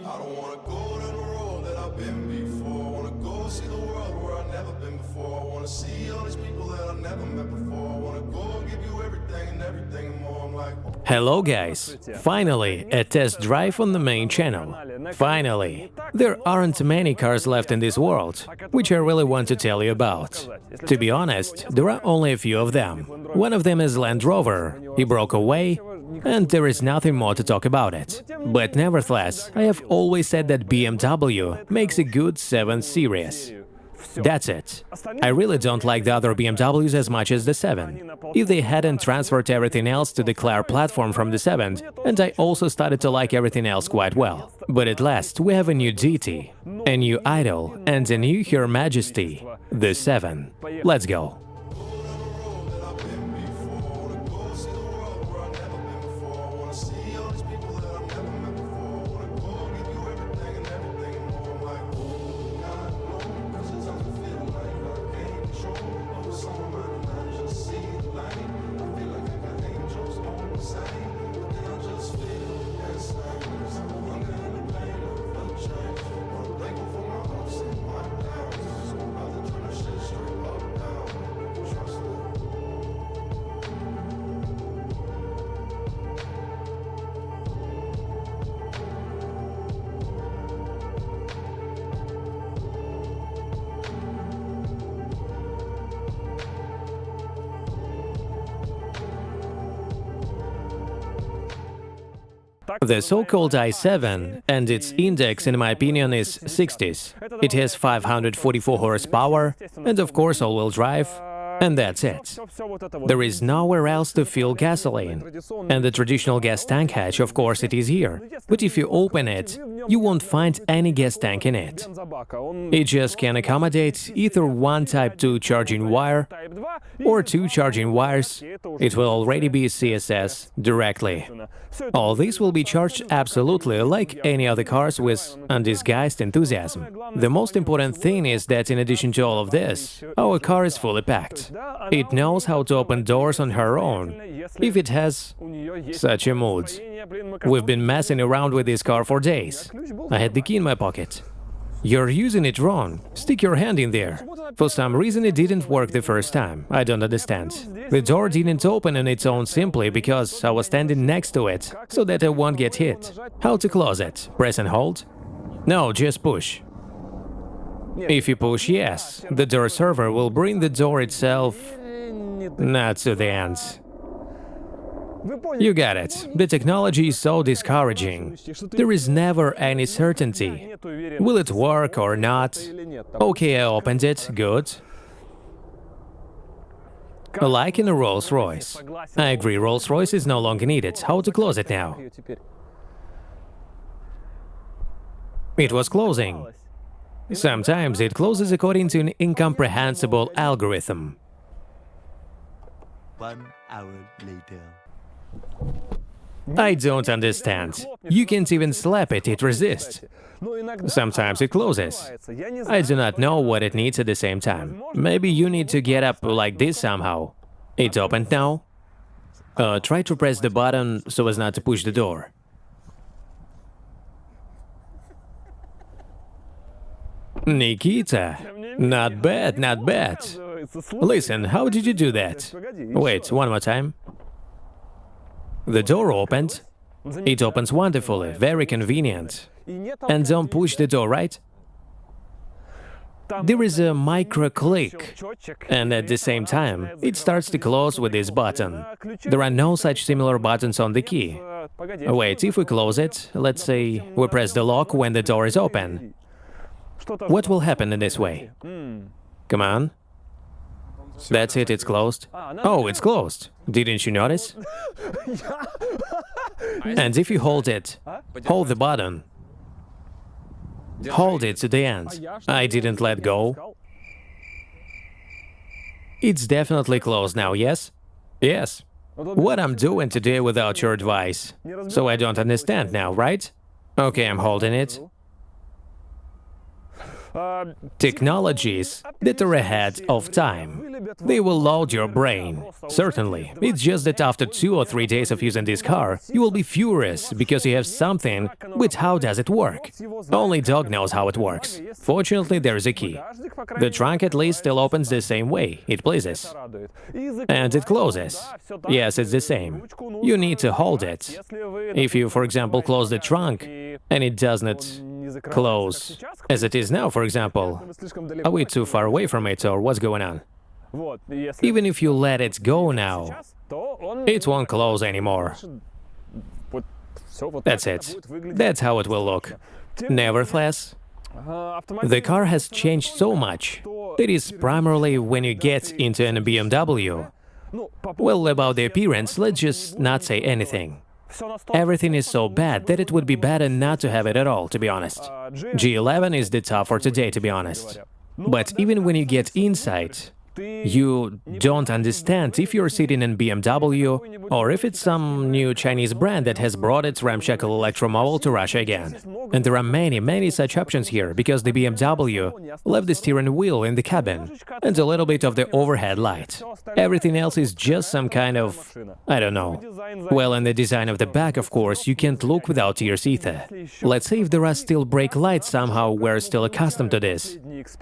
I don't wanna go down the road that I've been before. I wanna go see the world where I've never been before. I wanna see all these people that I've never met before. I wanna go and give you everything and everything and more. I'm like, Hello guys! Finally, a test drive on the main channel. Finally! There aren't many cars left in this world, which I really want to tell you about. To be honest, there are only a few of them. One of them is Land Rover. He broke away, and there is nothing more to talk about it. But nevertheless, I have always said that BMW makes a good 7 Series. That's it. I really don't like the other BMWs as much as the 7. If they hadn't transferred everything else to the Claire platform from the 7, and I also started to like everything else quite well. But at last we have a new GT, a new Idol, and a new Her Majesty, the 7. Let's go. The so-called i7 and its index, in my opinion, is 60s. It has 544 horsepower and, of course, all-wheel drive, and that's it. There is nowhere else to fill gasoline. And the traditional gas tank hatch, of course, it is here. But if you open it, you won't find any gas tank in it. It just can accommodate either one Type 2 charging wire or 2 charging wires. It will already be CSS directly. All this will be charged absolutely like any other cars with undisguised enthusiasm. The most important thing is that in addition to all of this, our car is fully packed. It knows how to open doors on her own, if it has such a mood. We've been messing around with this car for days. I had the key in my pocket. You're using it wrong. Stick your hand in there. For some reason it didn't work the first time. I don't understand. The door didn't open on its own simply because I was standing next to it, so that I won't get hit. How to close it? Press and hold? No, just push. If you push yes, the door server will bring the door itself not to the end. You got it. The technology is so discouraging. There is never any certainty. Will it work or not? Okay, I opened it. Good. Like in a Rolls-Royce. I agree, Rolls-Royce is no longer needed. How to close it now? It was closing. Sometimes it closes according to an incomprehensible algorithm. 1 hour later. I don't understand. You can't even slap it, it resists. Sometimes it closes. I do not know what it needs at the same time. Maybe you need to get up like this somehow. It opened now. Try to press the button so as not to push the door. Nikita, not bad, not bad. Listen, how did you do that? Wait, one more time. The door opened. It opens wonderfully, very convenient. And don't push the door, right? There is a micro click, and at the same time, it starts to close with this button. There are no such similar buttons on the key. Wait, if we close it, let's say we press the lock when the door is open. What will happen in this way? Come on. That's it, it's closed. Oh, it's closed. Didn't you notice? And if you hold it, hold the button. Hold it to the end. I didn't let go. It's definitely closed now, yes? Yes. What I'm doing today without your advice. So I don't understand now, right? Okay, I'm holding it. Technologies that are ahead of time. They will load your brain. Certainly. It's just that after 2 or 3 days of using this car, you will be furious because you have something, but how does it work? Only dog knows how it works. Fortunately, there is a key. The trunk at least still opens the same way, it pleases. And it closes. Yes, it's the same. You need to hold it. If you, for example, close the trunk and it does not close as it is now, for example, are we too far away from it or what's going on? Even if you let it go now, it won't close anymore. That's it. That's how it will look. Nevertheless, the car has changed so much. It is primarily when you get into a BMW. Well, about the appearance, let's just not say anything. Everything is so bad that it would be better not to have it at all, to be honest. G11 is the top for today, to be honest. But even when you get inside, you don't understand if you're sitting in BMW or if it's some new Chinese brand that has brought its ramshackle electromobile to Russia again. And there are many such options here, because the BMW left the steering wheel in the cabin and a little bit of the overhead light. Everything else is just some kind of, I don't know. Well, in the design of the back, of course, you can't look without tears either. Let's say if there are still brake lights, somehow we're still accustomed to this.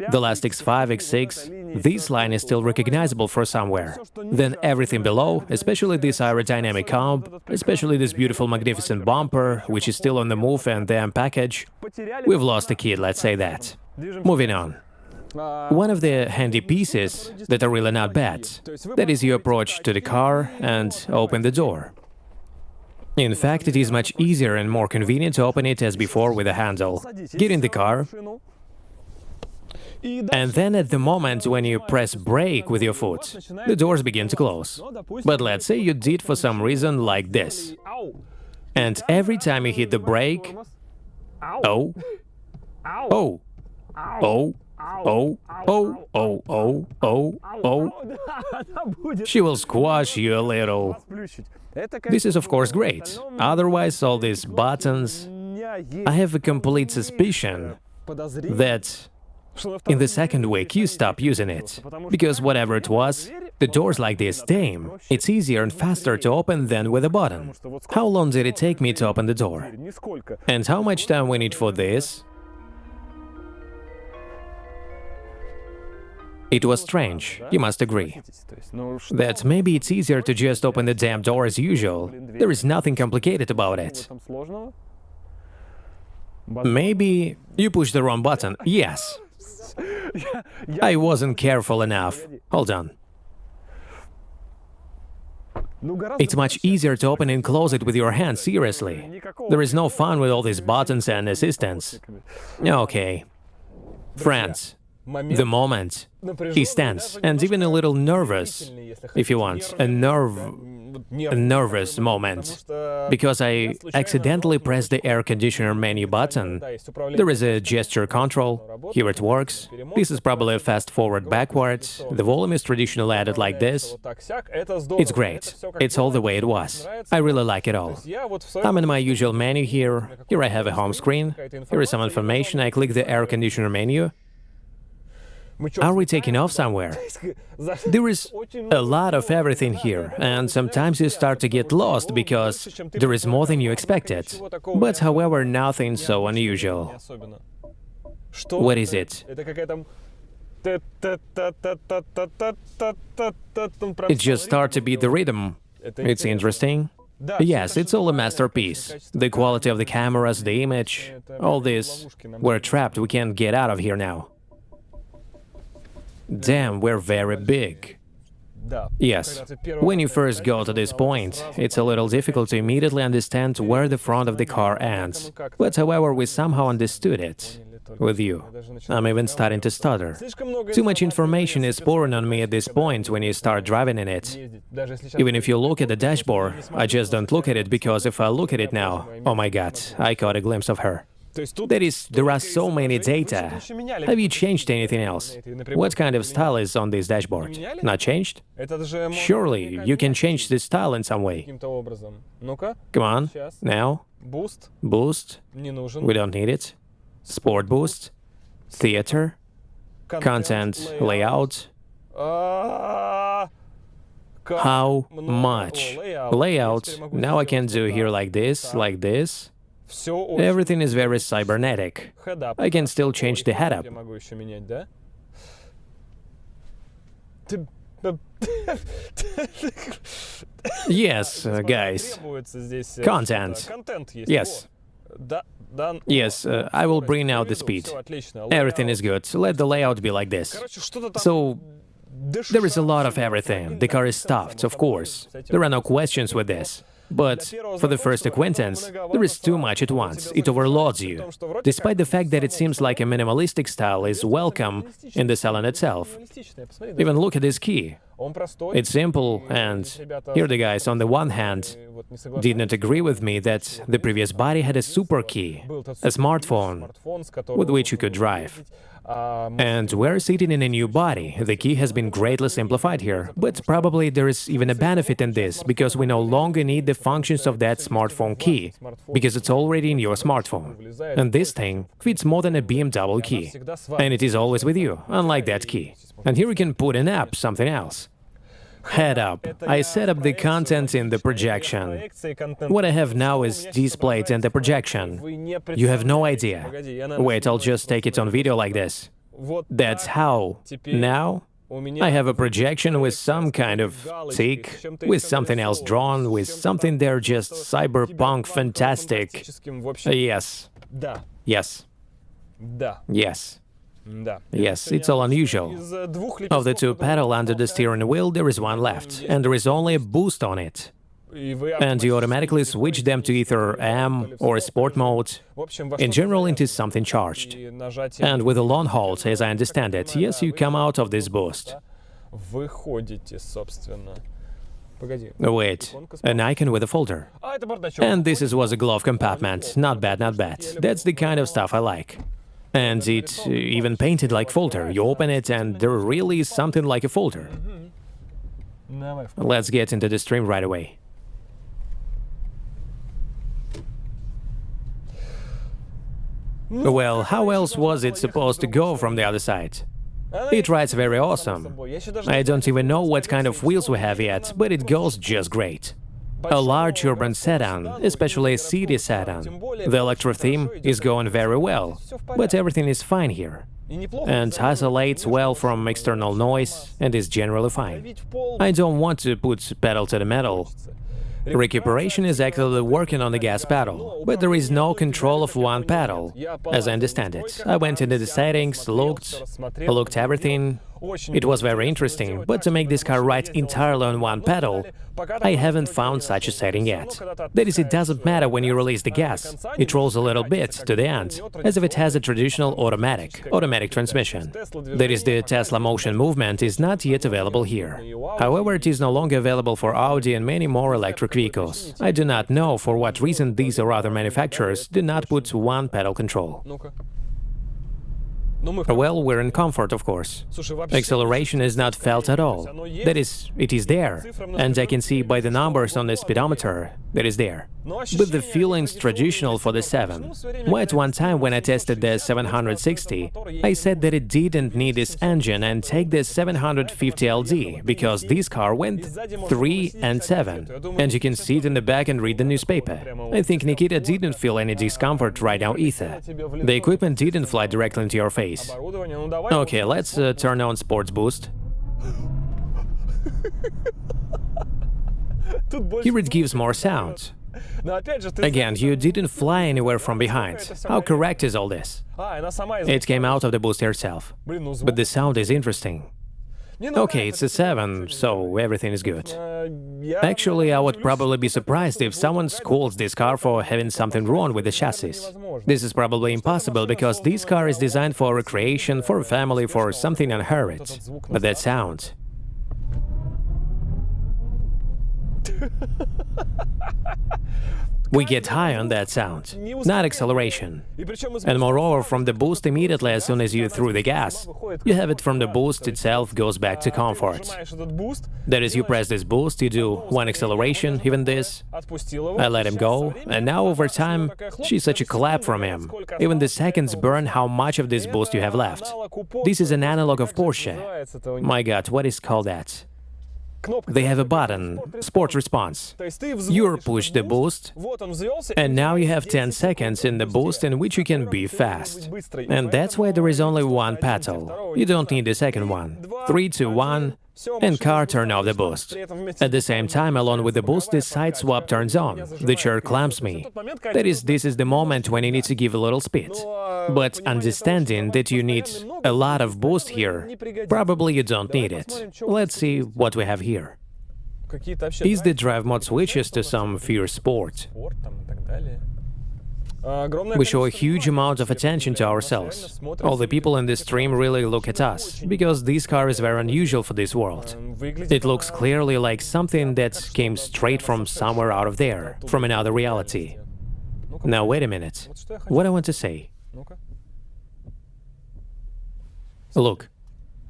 The last X5, X6, this line is still recognizable for somewhere. Then everything below, especially this aerodynamic comp, especially this beautiful magnificent bumper, which is still on the move, and the M package, we've lost a kid, let's say that. Moving on. One of the handy pieces that are really not bad, that is you approach to the car and open the door. In fact, it is much easier and more convenient to open it as before with a handle. Get in the car, and then at the moment when you press brake with your foot, the doors begin to close. But let's say you did for some reason like this. And every time you hit the brake, oh, oh, oh, oh, oh, oh, oh, oh, oh, she will squash you a little. This is of course great. Otherwise, all these buttons, I have a complete suspicion that in the second week you stop using it, because whatever it was, the doors like this tame. It's easier and faster to open than with a button. How long did it take me to open the door? And how much time we need for this? It was strange, you must agree. That maybe it's easier to just open the damn door as usual. There is nothing complicated about it. Maybe you pushed the wrong button. Yes. I wasn't careful enough. Hold on. It's much easier to open and close it with your hands, seriously. There is no fun with all these buttons and assistants. Okay. Friends, the moment is tense and even a little nervous, if you want, a nervous moment, because I accidentally pressed the air conditioner menu button. There is a gesture control, here it works. This is probably a fast forward backwards. The volume is traditionally added like this. It's great. It's all the way it was. I really like it all. I'm in my usual menu here. Here I have a home screen. Here is some information. I click the air conditioner menu. Are we taking off somewhere? There is a lot of everything here, and sometimes you start to get lost because there is more than you expected. But however, nothing so unusual. What is it? It just starts to beat the rhythm. It's interesting. Yes, it's all a masterpiece. The quality of the cameras, the image, all this. We're trapped, we can't get out of here now. Damn, we're very big. Yes, when you first go to this point, it's a little difficult to immediately understand where the front of the car ends. But however, we somehow understood it. With you. I'm even starting to stutter. Too much information is pouring on me at this point when you start driving in it. Even if you look at the dashboard, I just don't look at it, because if I look at it now, oh my god, I caught a glimpse of her. That is, there are so many data. Have you changed anything else? What kind of style is on this dashboard? Not changed? Surely, you can change the style in some way. Come on, now. Boost. We don't need it. Sport boost. Theater. Content layout. How much? Layout, now I can do here like this, like this. Everything is very cybernetic. I can still change the head-up. Yes, guys. Content. Yes. Yes, I will bring out the speed. Everything is good. Let the layout be like this. So, there is a lot of everything. The car is stuffed, of course. There are no questions with this. But for the first acquaintance, there is too much at once. It overloads you. Despite the fact that it seems like a minimalistic style is welcome in the salon itself. Even look at this key. It's simple, and here the guys on the one hand did not agree with me that the previous body had a super key, a smartphone with which you could drive. And we're sitting in a new body. The key has been greatly simplified here, but probably there is even a benefit in this, because we no longer need the functions of that smartphone key, because it's already in your smartphone. And this thing fits more than a BMW key, and it is always with you, unlike that key. And here you can put an app, something else. Head up. I set up the content in the projection. What I have now is displayed in the projection. You have no idea. Wait, I'll just take it on video like this. That's how. Now, I have a projection with some kind of tick, with something else drawn, with something there just cyberpunk fantastic. Yes. Yes. Yes. Yes, it's all unusual. Of the two pedals under the steering wheel, there is one left, and there is only a boost on it. And you automatically switch them to either M or Sport mode, in general into something charged. And with a long hold, as I understand it, yes, you come out of this boost. Wait, an icon with a folder. And this was a glove compartment. Not bad, not bad. That's the kind of stuff I like. And it even painted like folder. You open it and there really is something like a folder. Let's get into the stream right away. Well, how else was it supposed to go from the other side? It rides very awesome. I don't even know what kind of wheels we have yet, but it goes just great. A large urban sedan, especially a city sedan. The electro theme is going very well, but everything is fine here. And isolates well from external noise and is generally fine. I don't want to put pedal to the metal. Recuperation is actually working on the gas pedal, but there is no control of one pedal, as I understand it. I went into the settings, looked everything. It was very interesting, but to make this car ride entirely on one pedal, I haven't found such a setting yet. That is, it doesn't matter when you release the gas, it rolls a little bit to the end, as if it has a traditional automatic transmission. That is, the Tesla Motion movement is not yet available here. However, it is no longer available for Audi and many more electric vehicles. I do not know for what reason these or other manufacturers do not put one pedal control. Well, we're in comfort, of course. Acceleration is not felt at all. That is, it is there, and I can see by the numbers on the speedometer that is there. But the feeling's traditional for the 7. Why at one time when I tested the 760, I said that it didn't need this engine and take the 750 LD, because this car went 3 and 7, and you can sit in the back and read the newspaper. I think Nikita didn't feel any discomfort right now either. The equipment didn't fly directly into your face. Okay, let's turn on Sports Boost. Here it gives more sound. Again, you didn't fly anywhere from behind. How correct is all this? It came out of the boost herself. But the sound is interesting. Okay, it's a 7, so everything is good. Actually, I would probably be surprised if someone scolds this car for having something wrong with the chassis. This is probably impossible, because this car is designed for recreation, for a family, for something unhurried. But that sound... We get high on that sound, not acceleration. And moreover, from the boost immediately as soon as you threw the gas, you have it from the boost itself goes back to comfort. That is, you press this boost, you do one acceleration, even this. I let him go, and now over time, she's such a clap from him. Even the seconds burn how much of this boost you have left. This is an analog of Porsche. My god, what is called that? They have a button, Sport Response. You push the boost, and now you have 10 seconds in the boost in which you can be fast. And that's why there is only one pedal. You don't need the second one. 3, 2, 1, and car turn off the boost. At the same time, along with the boost, the side swap turns on. The chair clamps me. That is, this is the moment when you need to give a little speed. But understanding that you need a lot of boost here, probably you don't need it. Let's see what we have here. Is the drive mode switches to some fierce sport. We show a huge amount of attention to ourselves. All the people in this stream really look at us, because this car is very unusual for this world. It looks clearly like something that came straight from somewhere out of there, from another reality. Now wait a minute, what I want to say. Look,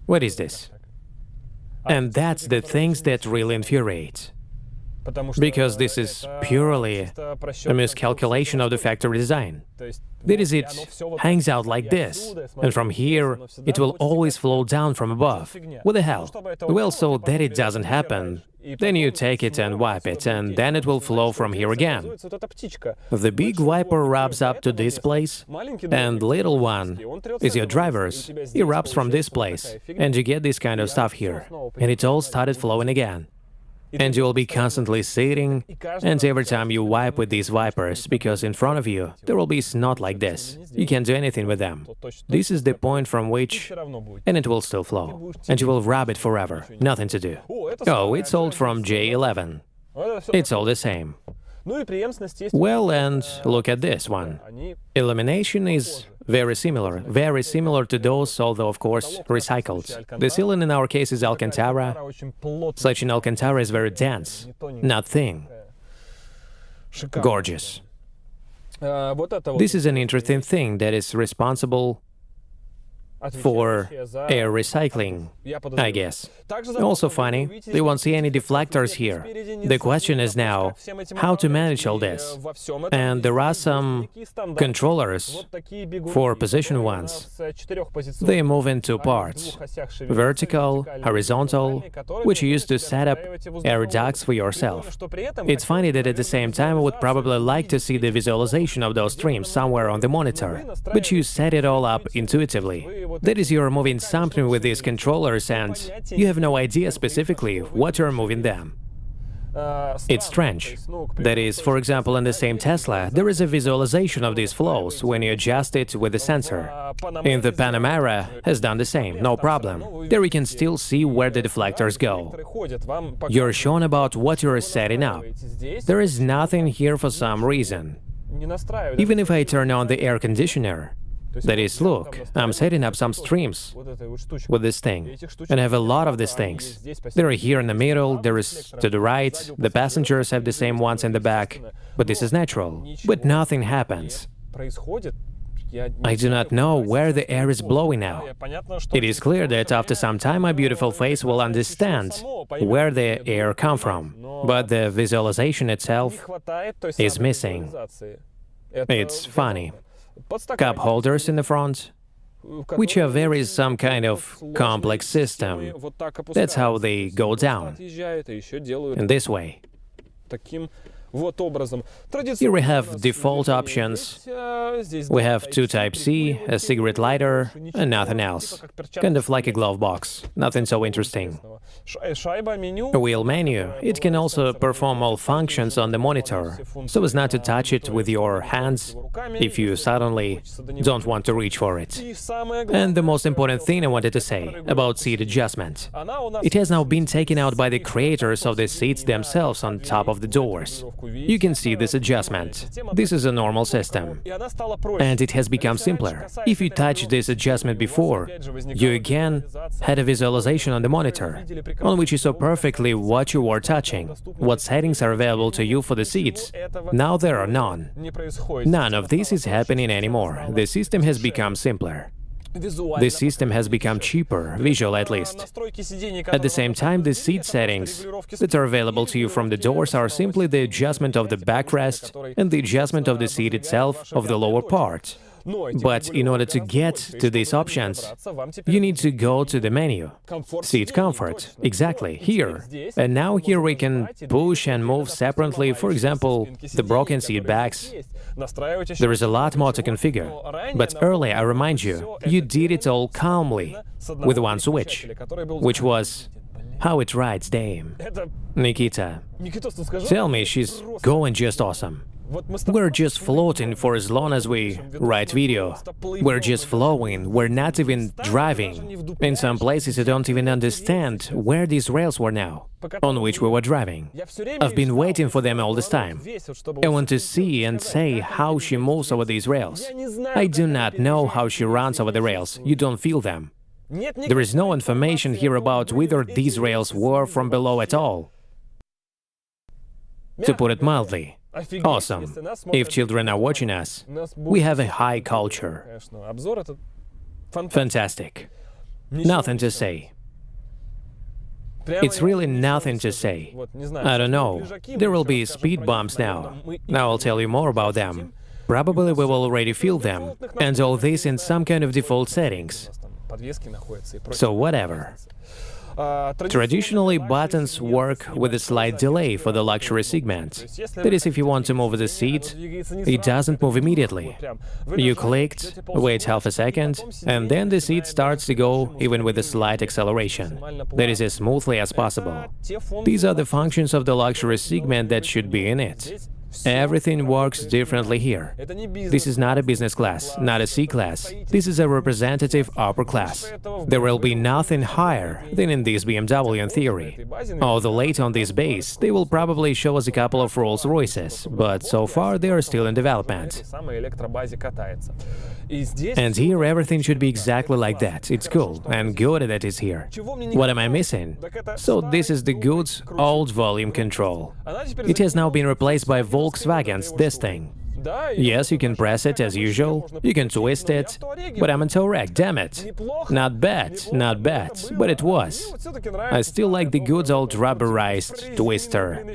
what is this? And that's the things that really infuriate. Because this is purely a miscalculation of the factory design. That is, it hangs out like this, and from here it will always flow down from above. What the hell? Well, so that it doesn't happen, then you take it and wipe it, and then it will flow from here again. The big wiper rubs up to this place, and little one is your driver's. He rubs from this place, and you get this kind of stuff here, and it all started flowing again. And you will be constantly sitting, and every time you wipe with these wipers, because in front of you there will be snot like this, you can't do anything with them. This is the point from which, and it will still flow, and you will rub it forever, nothing to do. Oh, it's old from J11. It's all the same. Well, and look at this one. Illumination is very similar to those, although of course recycled. The ceiling in our case is Alcantara. Such an Alcantara is very dense, not thin. Gorgeous. This is an interesting thing that is responsible for air recycling, I guess. Also funny, they won't see any deflectors here. The question is now, how to manage all this? And there are some controllers for position ones. They move in two parts, vertical, horizontal, which you use to set up air ducts for yourself. It's funny that at the same time I would probably like to see the visualization of those streams somewhere on the monitor, but you set it all up intuitively. That is, you're moving something with these controllers and you have no idea specifically what you're moving them. It's strange. That is, for example, in the same Tesla, there is a visualization of these flows when you adjust it with the sensor. In the Panamera has done the same, no problem. There you can still see where the deflectors go. You're shown about what you're setting up. There is nothing here for some reason. Even if I turn on the air conditioner, that is, look, I'm setting up some streams with this thing, and I have a lot of these things. There are here in the middle, there is to the right, the passengers have the same ones in the back, but this is natural. But nothing happens. I do not know where the air is blowing now. It is clear that after some time my beautiful face will understand where the air comes from, but the visualization itself is missing. It's funny. Cup holders in the front, which are very some kind of complex system. That's how they go down, in this way. Here we have default options. We have two Type-C, a cigarette lighter, and nothing else. Kind of like a glove box, nothing so interesting. A wheel menu. It can also perform all functions on the monitor, so as not to touch it with your hands if you suddenly don't want to reach for it. And the most important thing I wanted to say about seat adjustment. It has now been taken out by the creators of the seats themselves on top of the doors. You can see this adjustment. This is a normal system. And it has become simpler. If you touched this adjustment before, you again had a visualization on the monitor, on which you saw perfectly what you were touching, what settings are available to you for the seats. Now there are none. None of this is happening anymore. The system has become simpler. The system has become cheaper, visual at least. At the same time, the seat settings that are available to you from the doors are simply the adjustment of the backrest and the adjustment of the seat itself, of the lower part. But in order to get to these options, you need to go to the menu. Seat comfort, exactly, here. And now here we can push and move separately, for example, the broken seat backs. There is a lot more to configure. But earlier, I remind you, you did it all calmly, with one switch, which was how it rides, damn. Nikita, tell me she's going just awesome. We're just floating for as long as we write video. We're just flowing, we're not even driving. In some places I don't even understand where these rails were now, on which we were driving. I've been waiting for them all this time. I want to see and say how she moves over these rails. I do not know how she runs over the rails, you don't feel them. There is no information here about whether these rails were from below at all. To put it mildly. Awesome. If children are watching us, we have a high culture. Fantastic. Nothing to say. It's really nothing to say. I don't know. There will be speed bumps now. Now I'll tell you more about them. Probably we will already feel them. And all this in some kind of default settings. So whatever. Traditionally, buttons work with a slight delay for the luxury segment. That is, if you want to move the seat, it doesn't move immediately. You clicked, wait half a second, and then the seat starts to go even with a slight acceleration. That is as smoothly as possible. These are the functions of the luxury segment that should be in it. Everything works differently here. This is not a business class, not a C-class. This is a representative upper class. There will be nothing higher than in this BMW in theory. Although later on this base, they will probably show us a couple of Rolls-Royces, but so far they are still in development. And here everything should be exactly like that. It's cool and good that it's here. What am I missing? So this is the good old volume control. It has now been replaced by Volkswagen's this thing. Yes, you can press it as usual, you can twist it, but I'm in Touareg, damn it. Not bad, but it was. I still like the good old rubberized twister.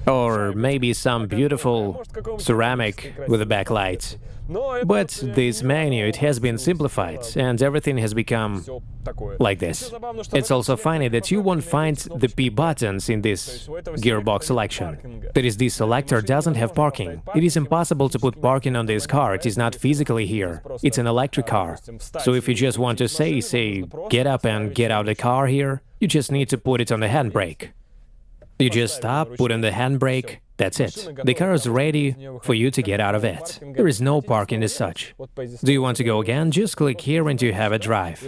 Or maybe some beautiful ceramic with a backlight. But this menu, it has been simplified, and everything has become like this. It's also funny that you won't find the P buttons in this gearbox selection. That is, this selector doesn't have parking. It is impossible to put parking on this car, it is not physically here. It's an electric car. So if you just want to say, get up and get out of the car here, you just need to put it on the handbrake. You just stop, put on the handbrake, that's it. The car is ready for you to get out of it. There is no parking as such. Do you want to go again? Just click here and you have a drive.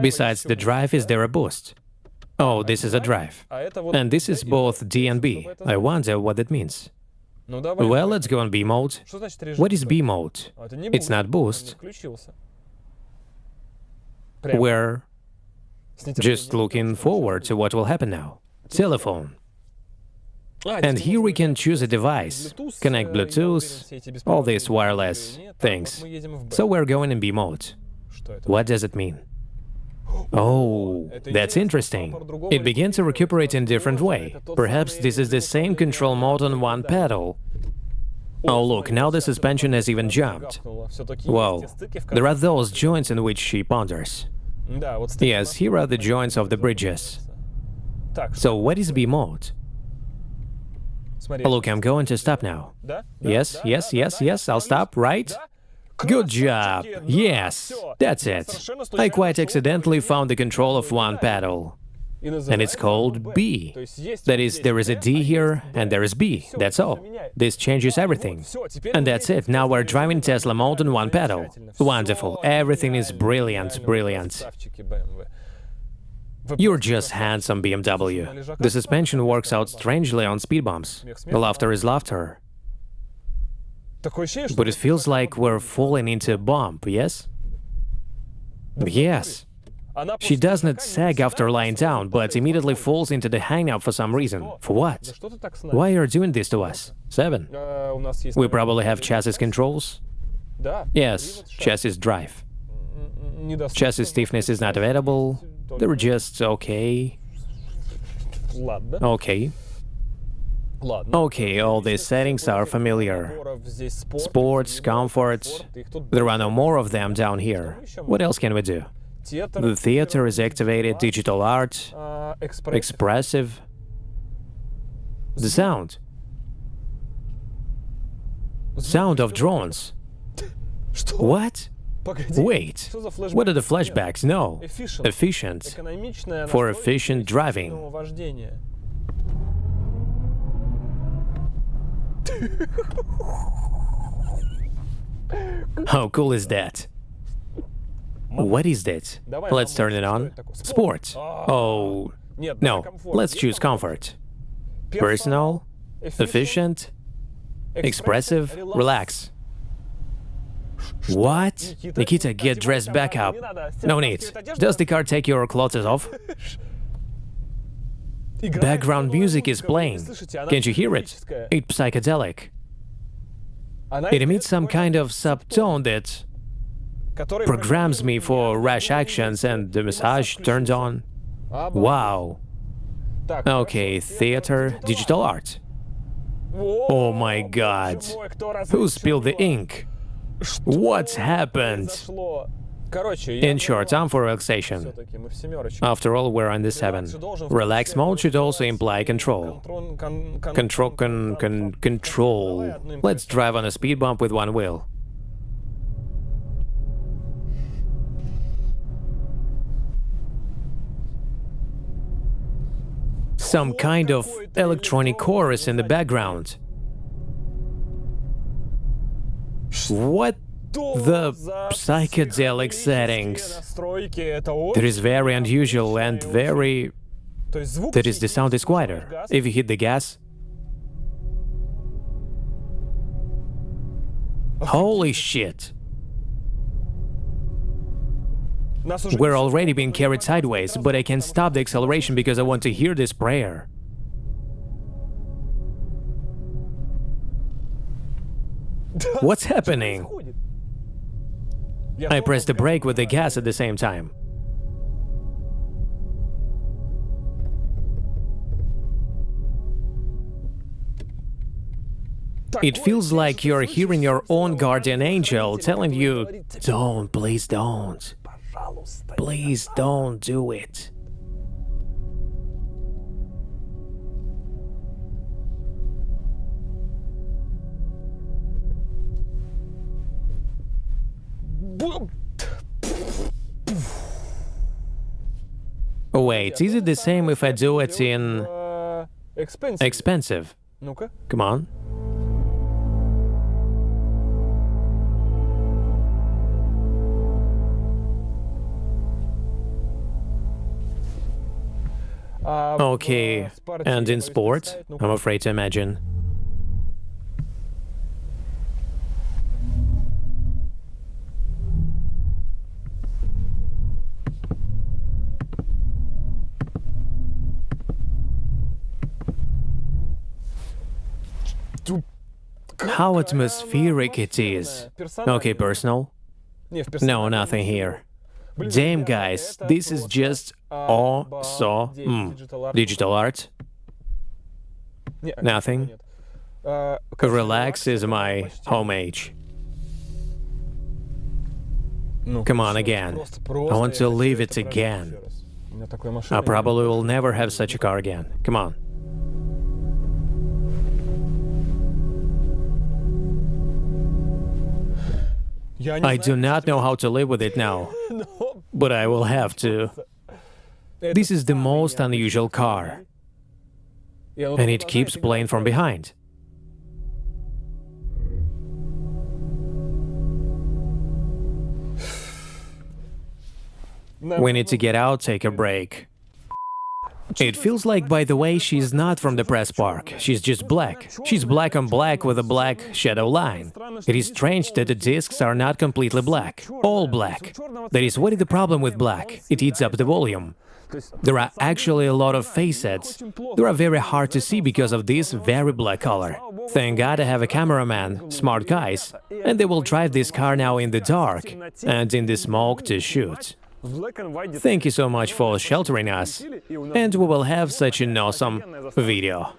Besides the drive, is there a boost? Oh, this is a drive. And this is both D and B. I wonder what that means. Well, let's go on B mode. What is B mode? It's not boost. We're just looking forward to what will happen now. Telephone. And here we can choose a device, connect Bluetooth, all these wireless things. So we're going in B mode. What does it mean? Oh, that's interesting. It began to recuperate in a different way. Perhaps this is the same control mode on one pedal. Oh look, now the suspension has even jumped. Wow, there are those joints in which she ponders. Yes, here are the joints of the bridges. So what is B mode? Look, I'm going to stop now. Yes, I'll stop, right? Good job! Yes, that's it. I quite accidentally found the control of one pedal. And it's called B. That is, there is a D here, and there is B, that's all. This changes everything. And that's it, now we're driving Tesla mode on one pedal. Wonderful, everything is brilliant. You're just handsome, BMW. The suspension works out strangely on speed bumps. Laughter is laughter. But it feels like we're falling into a bump, yes? Yes. She does not sag after lying down, but immediately falls into the hang-up for some reason. For what? Why are you doing this to us? 7. We probably have chassis controls? Yes, chassis drive. Chassis stiffness is not available. They're just okay. Okay. Okay, all these settings are familiar. Sports, comfort. There are no more of them down here. What else can we do? The theater is activated, digital art, expressive. The sound. Sound of drones. What? Wait, what are the flashbacks? No. Efficient. For efficient driving. How cool is that? What is that? Let's turn it on. Sport. Oh, no, let's choose comfort. Personal, efficient, expressive, relax. What? Nikita, get dressed back up. No need. Does the car take your clothes off? Background music is playing. Can't you hear it? It's psychedelic. It emits some kind of subtone that programs me for rash actions, and the massage turned on. Wow. Okay, theater, digital art. Oh my god. Who spilled the ink? What's happened? In short, time for relaxation. After all, we're on the 7. Relax mode should also imply control. Control. Let's drive on a speed bump with one wheel. Some kind of electronic chorus in the background. What the psychedelic settings? That is very unusual and very... That is, the sound is quieter. If you hit the gas... Holy shit! We're already being carried sideways, but I can stop the acceleration because I want to hear this prayer. What's happening? I pressed the brake with the gas at the same time. It feels like you're hearing your own guardian angel telling you, don't, please don't. Please don't do it. Wait, is it the same if I do it in... Expensive? Come on. Okay, and in sport? I'm afraid to imagine. How atmospheric it is. Okay, personal? No, nothing here. Damn, guys, this is just digital art? Nothing? Relax is my home age. Come on, again. I want to leave it again. I probably will never have such a car again. Come on. I do not know how to live with it now, but I will have to. This is the most unusual car, and it keeps playing from behind. We need to get out, take a break. It feels like, by the way, she's not from the press park. She's just black. She's black on black with a black shadow line. It is strange that the discs are not completely black. All black. That is, what is the problem with black? It eats up the volume. There are actually a lot of facets. They are very hard to see because of this very black color. Thank God I have a cameraman, smart guys, and they will drive this car now in the dark and in the smoke to shoot. Thank you so much for sheltering us, and we will have such an awesome video.